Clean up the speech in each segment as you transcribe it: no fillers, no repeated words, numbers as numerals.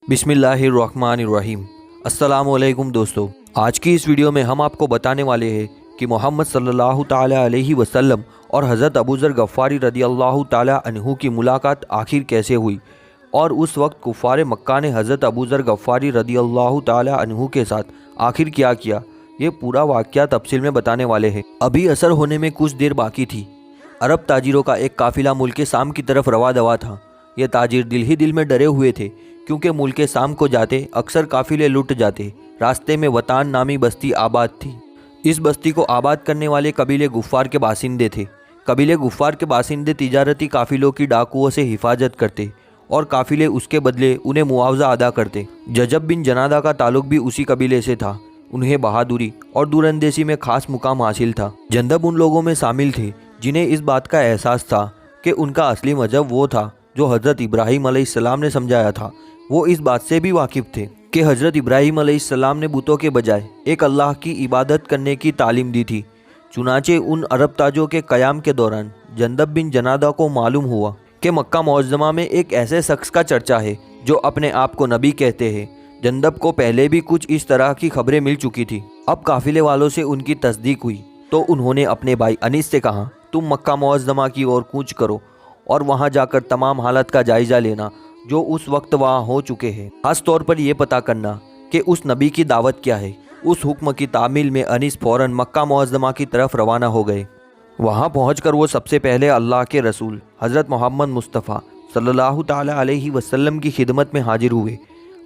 बिस्मिल्लाहिर्रहमानिर्रहीम। अस्सलामु अलैकुम दोस्तों, आज की इस वीडियो में हम आपको बताने वाले हैं कि मोहम्मद सल्लल्लाहु ताला अलैहि वसल्लम और हज़रत अबू ज़र गफ़ारी रदियल्लाहु ताला अन्हु की मुलाकात आखिर कैसे हुई और उस वक्त कुफ़ार मक्का ने हज़रत अबू ज़र गफ़ारी रदियल्लाहु ताला अन्हु के साथ आखिर क्या किया। ये पूरा वाक़या तफसील में बताने वाले हैं। अभी असर होने में कुछ देर बाकी थी। अरब ताजिरों का एक काफ़िला मुल्क शाम की तरफ रवा दवा था। ये ताजिर दिल ही दिल में डरे हुए थे क्योंकि मुल्क शाम को जाते अक्सर काफ़िले लुट जाते। रास्ते में वतान नामी बस्ती आबाद थी। इस बस्ती को आबाद करने वाले कबीले गुफ़ार के बासिंदे थे। कबीले गुफ़ार के बासिंदे तिजारती काफ़िलों की डाकुओं से हिफाजत करते और काफ़िले उसके बदले उन्हें मुआवजा अदा करते। जजब बिन जनादा का ताल्लुक भी उसी कबीले से था। उन्हें बहादुरी और दूरंदेशी में खास मुकाम हासिल था। जंदब उन लोगों में शामिल थे जिन्हें इस बात का एहसास था कि उनका असली मजहब वो था जो हज़रत इब्राहीम अलैहिस्सलाम ने समझाया था। वो इस बात से भी वाकिफ़ थे कि हज़रत इब्राहीम अलैहिस्सलाम ने बुतों के बजाय एक अल्लाह की इबादत करने की तालीम दी थी। चुनाचे उन अरब ताजों के क़याम के दौरान जंदब बिन जनादा को मालूम हुआ कि मक्का मुअज़्ज़मा में एक ऐसे शख्स का चर्चा है जो अपने आप को नबी कहते हैं। जंदब को पहले भी कुछ इस तरह की खबरें मिल चुकी थी। अब काफ़िले वालों से उनकी तस्दीक हुई तो उन्होंने अपने भाई अनीस से कहा, तुम मक्का मुअज़्ज़मा की ओर कूच करो और वहाँ जाकर तमाम हालत का जायज़ा लेना जो उस वक्त वहाँ हो चुके हैं। खास तौर पर यह पता करना कि उस नबी की दावत क्या है। उस हुक्म की तामील में अनीस फ़ौरन मक्का मुअज़्ज़मा की तरफ रवाना हो गए। वहाँ पहुँचकर वो सबसे पहले अल्लाह के रसूल हज़रत मोहम्मद मुस्तफ़ा सल्लल्लाहु ताला अलैहि वसल्लम की खिदमत में हाजिर हुए।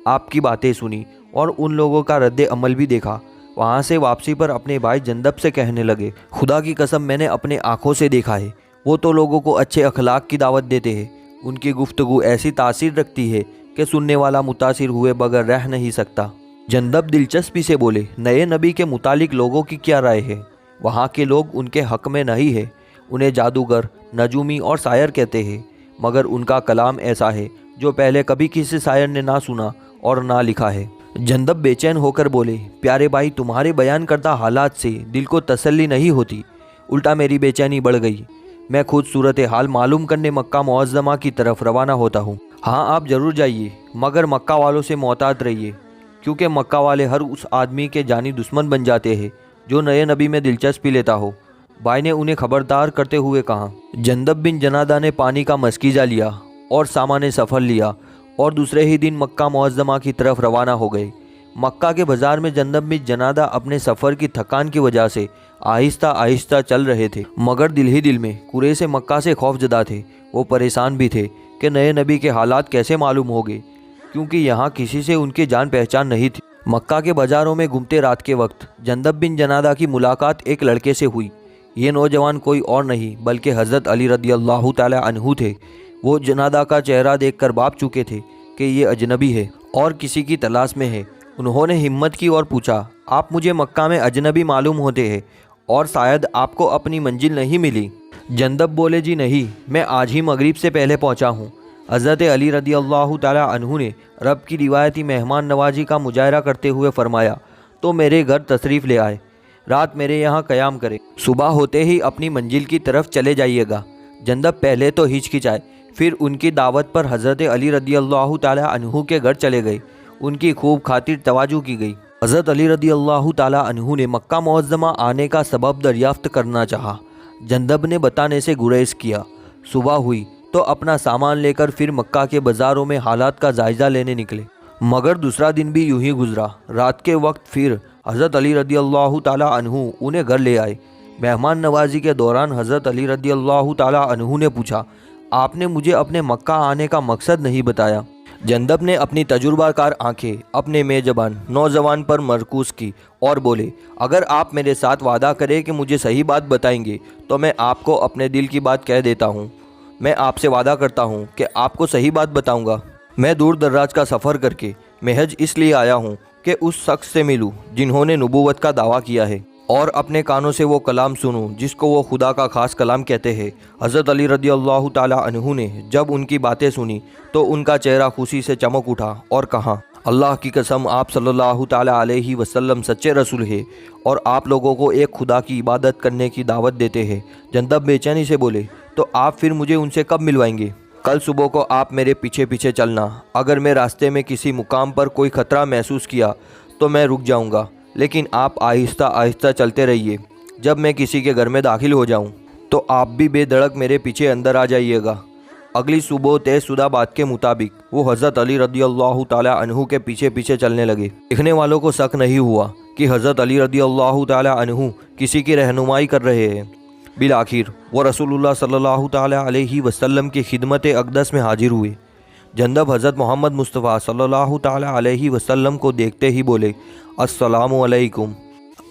आपकी बातें सुनी और उन लोगों का रद्द अमल भी देखा। वहाँ से वापसी पर अपने भाई जंदब से कहने लगे, खुदा की कसम मैंने अपने आँखों से देखा है। वो तो लोगों को अच्छे अखलाक की दावत देते हैं। उनकी गुफ्तगू ऐसी तासीर रखती है कि सुनने वाला मुतासिर हुए बगैर रह नहीं सकता। जंदब दिलचस्पी से बोले, नए नबी के मुतालिक लोगों की क्या राय है? वहाँ के लोग उनके हक़ में नहीं है। उन्हें जादूगर, नजूमी और शायर कहते हैं, मगर उनका कलाम ऐसा है जो पहले कभी किसी शायर ने ना सुना और ना लिखा है। जंदब बेचैन होकर बोले, प्यारे भाई, तुम्हारे बयान करदा हालात से दिल को तसल्ली नहीं होती, उल्टा मेरी बेचैनी बढ़ गई। मैं खुद सूरत हाल मालूम करने मक्का मुअज़्ज़मा की तरफ रवाना होता हूँ। हाँ, आप ज़रूर जाइए, मगर मक्का वालों से मोहतात रहिए, क्योंकि मक्का वाले हर उस आदमी के जानी दुश्मन बन जाते हैं जो नए नबी में दिलचस्पी लेता हो। भाई ने उन्हें खबरदार करते हुए कहा। जंदब बिन जनादा ने पानी का मस्कीजा लिया और सामान सफ़र लिया और दूसरे ही दिन मक्का मुअज़्ज़मा की तरफ रवाना हो गए। मक्का के बाज़ार में जंदब बिन जनादा अपने सफ़र की थकान की वजह से आहिस्ता आहिस्ता चल रहे थे, मगर दिल ही दिल में कुरैश मक्का से खौफजदा थे। वो परेशान भी थे कि नए नबी के हालात कैसे मालूम होंगे, क्योंकि यहाँ किसी से उनकी जान पहचान नहीं थी। मक्का के बाज़ारों में घूमते रात के वक्त जंदब बिन जनादा की मुलाकात एक लड़के से हुई। ये नौजवान कोई और नहीं बल्कि हज़रत अली रदियल्लाहु ताला अन्हु थे। वो जनादा का चेहरा देखकर भाप चुके थे कि ये अजनबी है और किसी की तलाश में है। उन्होंने हिम्मत की और पूछा, आप मुझे मक्का में अजनबी मालूम होते हैं और शायद आपको अपनी मंजिल नहीं मिली? जंदब बोले, जी नहीं, मैं आज ही मगरिब से पहले पहुंचा हूं। हज़रत अली रदियल्लाहु ताला अन्हु ने रब की रिवायती मेहमान नवाजी का मुजाहरा करते हुए फरमाया, तो मेरे घर तशरीफ़ ले आए, रात मेरे यहाँ क़याम करें, सुबह होते ही अपनी मंजिल की तरफ चले जाइएगा। जंदब पहले तो हिचकिचाए, फिर उनकी दावत पर हज़रत अली रदियल्लाहु ताला अन्हु के घर चले गए। उनकी खूब खातिर तवाजु की गई। हज़रत अली रदियल्लाहु ताला अन्हु ने मक्का मुअज़्ज़मा आने का सबब दरियाफ्त करना चाहा। जंदब ने बताने से गुरेज किया। सुबह हुई तो अपना सामान लेकर फिर मक्का के बाज़ारों में हालात का जायज़ा लेने निकले, मगर दूसरा दिन भी यूं ही गुजरा। रात के वक्त फिर हज़रत अली रदियल्लाहु ताला अन्हु उन्हें घर ले आए। मेहमान नवाजी के दौरान हज़रत अली रदियल्लाहु ताला अन्हु ने पूछा, आपने मुझे अपने मक्का आने का मकसद नहीं बताया। जंदब ने अपनी तजुर्बाकार आंखें अपने मेजबान नौजवान पर मरकूज़ की और बोले, अगर आप मेरे साथ वादा करें कि मुझे सही बात बताएंगे तो मैं आपको अपने दिल की बात कह देता हूँ। मैं आपसे वादा करता हूँ कि आपको सही बात बताऊँगा। मैं दूर दराज का सफ़र करके महज इसलिए आया हूँ कि उस शख्स से मिलूँ जिन्होंने नबूवत का दावा किया है और अपने कानों से वो कलाम सुनूं जिसको वो खुदा का ख़ास कलाम कहते हैं। हज़रत अली रदियल्लाहु ताला अन्हु ने जब उनकी बातें सुनी तो उनका चेहरा खुशी से चमक उठा और कहा, अल्लाह की कसम, आप सल्लल्लाहु ताला अलैहि वसल्लम सच्चे रसूल हैं और आप लोगों को एक खुदा की इबादत करने की दावत देते हैं। जंदब बेचैनी से बोले, तो आप फिर मुझे उनसे कब मिलवाएंगे? کل صبح کو آپ میرے پیچھے پیچھے چلنا، اگر میں راستے میں کسی مقام پر کوئی خطرہ محسوس کیا تو میں رک جاؤں گا، لیکن آپ آہستہ آہستہ چلتے رہیے۔ جب میں کسی کے گھر میں داخل ہو جاؤں تو آپ بھی بے دھڑک میرے پیچھے اندر آ جائیے گا۔ اگلی صبح طے شدہ بات کے مطابق وہ حضرت علی رضی اللہ تعالیٰ عنہ کے پیچھے پیچھے چلنے لگے۔ دیکھنے والوں کو شک نہیں ہوا کہ حضرت علی رضی اللہ تعالیٰ عنہ کسی کی رہنمائی کر رہے ہیں۔ بالآخر وہ رسول اللہ صلی اللہ تعالیٰ علیہ وسلم کی خدمت اقدس میں حاضر ہوئے۔ جناب حضرت محمد مصطفیٰ صلی اللہ تعالیٰ علیہ وسلم کو دیکھتے ہی بولے، السلام علیکم۔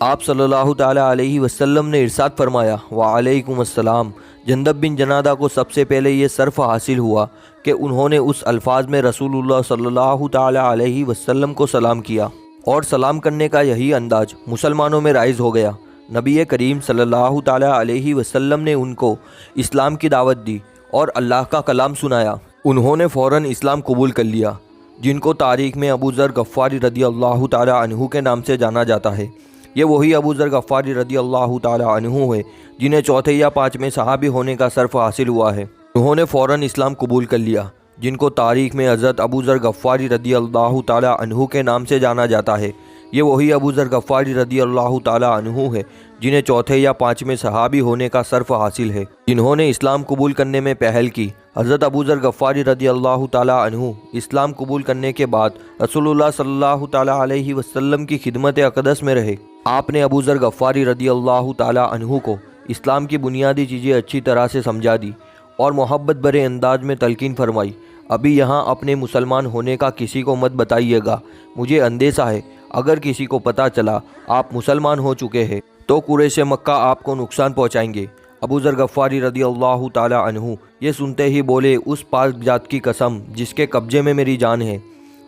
آپ صلی اللہ تعالیٰ علیہ وسلم نے ارشاد فرمایا، وعلیکم السلام۔ جندب بن جنادہ کو سب سے پہلے یہ شرف حاصل ہوا کہ انہوں نے اس الفاظ میں رسول اللہ صلی اللہ تعالیٰ علیہ وسلم کو سلام کیا، اور سلام کرنے کا یہی انداز مسلمانوں میں رائج ہو گیا۔ نبی کریم صلی اللہ تعالیٰ علیہ وسلم نے ان کو اسلام کی دعوت دی اور اللہ کا کلام سنایا۔ انہوں نے فوراً اسلام قبول کر لیا، جن کو تاریخ میں ابو ذر غفاری رضی اللہ تعالیٰ عنہ کے نام سے جانا جاتا ہے۔ یہ وہی ابو ذر غفاری رضی اللہ تعالیٰ عنہ ہے جنہیں چوتھے یا پانچویں صحابی ہونے کا شرف حاصل ہوا ہے۔ انہوں نے فوراً اسلام قبول کر لیا، جن کو تاریخ میں حضرت ابو ذر غفاری رضی اللہ تعالیٰ عنہ کے نام سے جانا جاتا ہے۔ یہ وہی ابو ذر غفاری رضی اللہ تعالیٰ عنہ ہے جنہیں چوتھے یا پانچویں صحابی ہونے کا شرف حاصل ہے، جنہوں نے اسلام قبول کرنے میں پہل کی۔ حضرت ابو ذر غفاری رضی اللہ تعالیٰ عنہ اسلام قبول کرنے کے بعد رسول اللہ صلی اللہ تعالیٰ علیہ وسلم کی خدمت اقدس میں رہے۔ آپ نے ابو ذر غفاری رضی اللہ تعالیٰ عنہ کو اسلام کی بنیادی چیزیں اچھی طرح سے سمجھا دی اور محبت بھرے انداز میں تلقین فرمائی۔ ابھی یہاں اپنے مسلمان ہونے کا کسی کو مت بتائیے گا، مجھے اندیشہ ہے اگر کسی کو پتہ چلا آپ مسلمان ہو چکے ہیں تو قریش مکہ آپ کو نقصان پہنچائیں گے۔ ابو ذر غفاری رضی اللہ تعالیٰ عنہ یہ سنتے ہی بولے، اس پاک ذات کی قسم جس کے قبضے میں میری جان ہے،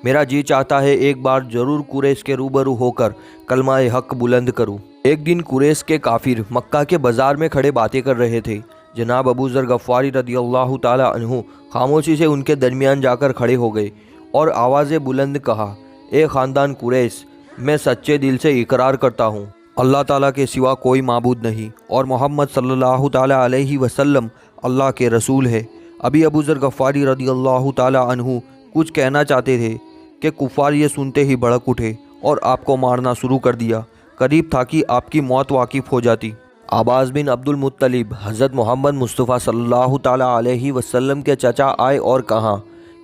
میرا جی چاہتا ہے ایک بار ضرور قریش کے روبرو ہو کر کلمہ حق بلند کروں۔ ایک دن قریش کے کافر مکہ کے بازار میں کھڑے باتیں کر رہے تھے۔ جناب ابو ذر غفاری رضی اللہ تعالیٰ عنہ خاموشی سے ان کے درمیان جا کر کھڑے ہو گئے اور آواز بلند کہا، اے خاندان قریش، میں سچے دل سے اقرار کرتا ہوں اللہ تعالیٰ کے سوا کوئی معبود نہیں اور محمد صلی اللہ تعالیٰ علیہ وسلم اللہ کے رسول ہے۔ ابھی ابو ذر غفاری رضی اللہ تعالیٰ عنہ کچھ کہنا چاہتے تھے کہ کفار یہ سنتے ہی بھڑک اٹھے اور آپ کو مارنا شروع کر دیا۔ قریب تھا کہ آپ کی موت واقف ہو جاتی۔ عباس بن عبد المطلب حضرت محمد مصطفیٰ صلی اللہ تعالیٰ علیہ وسلم کے چچا آئے اور کہا،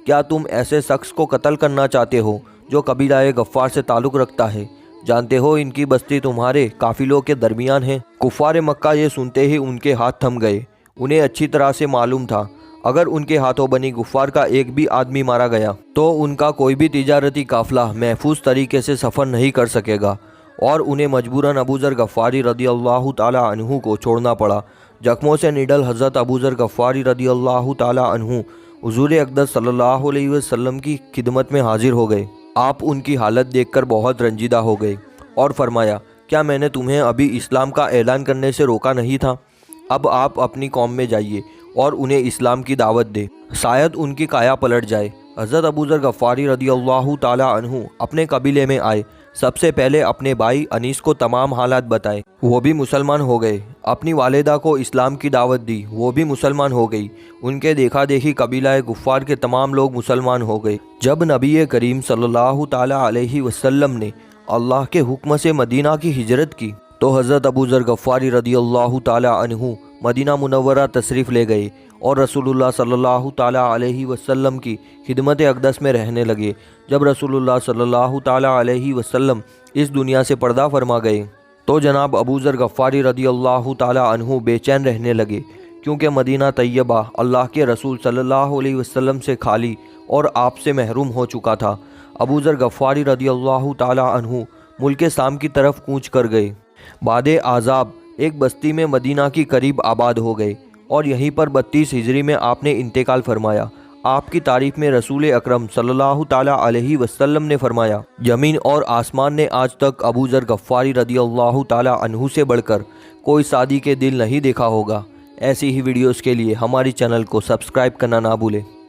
کیا تم ایسے شخص کو قتل کرنا چاہتے ہو جو قبیلہ غفار سے تعلق رکھتا ہے؟ جانتے ہو ان کی بستی تمہارے قافلوں کے درمیان ہے۔ کفار مکہ یہ سنتے ہی ان کے ہاتھ تھم گئے۔ انہیں اچھی طرح سے معلوم تھا اگر ان کے ہاتھوں بنی غفار کا ایک بھی آدمی مارا گیا تو ان کا کوئی بھی تجارتی قافلہ محفوظ طریقے سے سفر نہیں کر سکے گا، اور انہیں مجبوراً ابو ذر غفاری رضی اللہ تعالیٰ عنہ کو چھوڑنا پڑا۔ زخموں سے نڈل حضرت ابو ذر غفاری رضی اللہ تعالیٰ عنہ حضور اقدس صلی اللہ علیہ وسلم کی خدمت میں حاضر ہو گئے۔ آپ ان کی حالت دیکھ کر بہت رنجیدہ ہو گئے اور فرمایا، کیا میں نے تمہیں ابھی اسلام کا اعلان کرنے سے روکا نہیں تھا؟ اب آپ اپنی قوم میں جائیے اور انہیں اسلام کی دعوت دیں، شاید ان کی کایا پلٹ جائے۔ حضرت ابو ذر غفاری رضی اللہ تعالیٰ عنہ اپنے قبیلے میں آئے، سب سے پہلے اپنے بھائی انیس کو تمام حالات بتائے، وہ بھی مسلمان ہو گئے۔ اپنی والدہ کو اسلام کی دعوت دی، وہ بھی مسلمان ہو گئی۔ ان کے دیکھا دیکھی قبیلہ غفار کے تمام لوگ مسلمان ہو گئے۔ جب نبی کریم صلی اللہ تعالیٰ علیہ وسلم نے اللہ کے حکم سے مدینہ کی ہجرت کی تو حضرت ابو ذر غفاری رضی اللہ تعالیٰ عنہ مدینہ منورہ تشریف لے گئے اور رسول اللہ صلی اللہ تعالیٰ علیہ وسلم کی خدمت اقدس میں رہنے لگے۔ جب رسول اللہ صلی اللہ تعالیٰ علیہ وسلم اس دنیا سے پردہ فرما گئے تو جناب ابو ذر غفاری رضی اللہ تعالیٰ عنہ بے چین رہنے لگے، کیونکہ مدینہ طیبہ اللہ کے رسول صلی اللہ علیہ وسلم سے خالی اور آپ سے محروم ہو چکا تھا۔ ابو ذر غفاری رضی اللہ تعالیٰ عنہ ملک شام کی طرف کوچ کر گئے۔ بعد عذاب ایک بستی میں مدینہ کی قریب آباد ہو گئے اور یہیں پر 32 ہجری میں آپ نے انتقال فرمایا۔ آپ کی تعریف میں رسول اکرم صلی اللہ تعالیٰ علیہ وسلم نے فرمایا، زمین اور آسمان نے آج تک ابو ذر غفاری رضی اللہ تعالیٰ عنہ سے بڑھ کر کوئی سادی کے دل نہیں دیکھا ہوگا۔ ایسی ہی ویڈیوز کے لیے ہماری چینل کو سبسکرائب کرنا نہ بھولیں۔